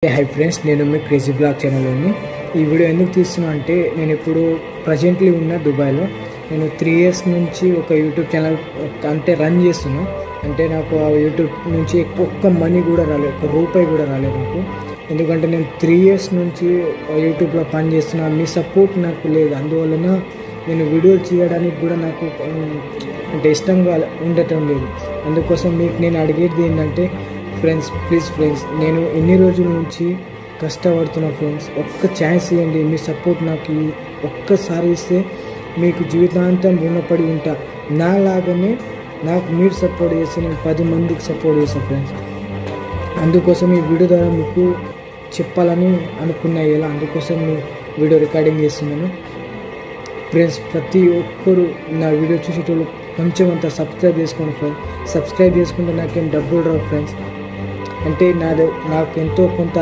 Hi friends, నేను మీ crazy blog ఛానల్లోని ఈ video ఎందుకు తీస్తున్నా అంటే నేను ఇప్పుడు ప్రజెంట్లీ ఉన్న దుబాయ్లో. నేను 3 years నుంచి ఒక యూట్యూబ్ ఛానల్ అంటే రన్ చేస్తున్నా. అంటే నాకు ఆ యూట్యూబ్ నుంచి ఒక్క మనీ కూడా రాలేదు, ఒక్క రూపాయి కూడా రాలేదు నాకు. ఎందుకంటే నేను 3 years నుంచి యూట్యూబ్లో పని చేస్తున్నా, మీ సపోర్ట్ నాకు లేదు. అందువలన నేను వీడియోలు చేయడానికి కూడా నాకు అంటే ఇష్టంగా ఉండటం లేదు. అందుకోసం మీకు నేను అడిగేది ఏంటంటే ఫ్రెండ్స్, ప్లీజ్ ఫ్రెండ్స్, నేను ఎన్ని రోజుల నుంచి కష్టపడుతున్నా ఫ్రెండ్స్. ఒక్క ఛాన్స్ ఇవ్వండి, మీ సపోర్ట్ నాకు ఒక్కసారి ఇస్తే మీకు జీవితాంతం రుణపడి ఉంటా. నాలాగానే నాకు మీరు సపోర్ట్ చేస్తే నేను 10 మందికి సపోర్ట్ చేస్తాను ఫ్రెండ్స్. అందుకోసం ఈ వీడియో ద్వారా మీకు చెప్పాలని అనుకున్నా ఇలా, అందుకోసం మీ వీడియో రికార్డింగ్ చేస్తున్నాను ఫ్రెండ్స్. ప్రతి ఒక్కరు నా వీడియో చూసేటోళ్ళు కొంచెం అంతా సబ్స్క్రైబ్ చేసుకోండి ఫ్రెండ్స్. సబ్స్క్రైబ్ చేసుకుంటే నాకేం డబ్బులు రావు ఫ్రెండ్స్. అంటే నాకు ఎంతో కొంత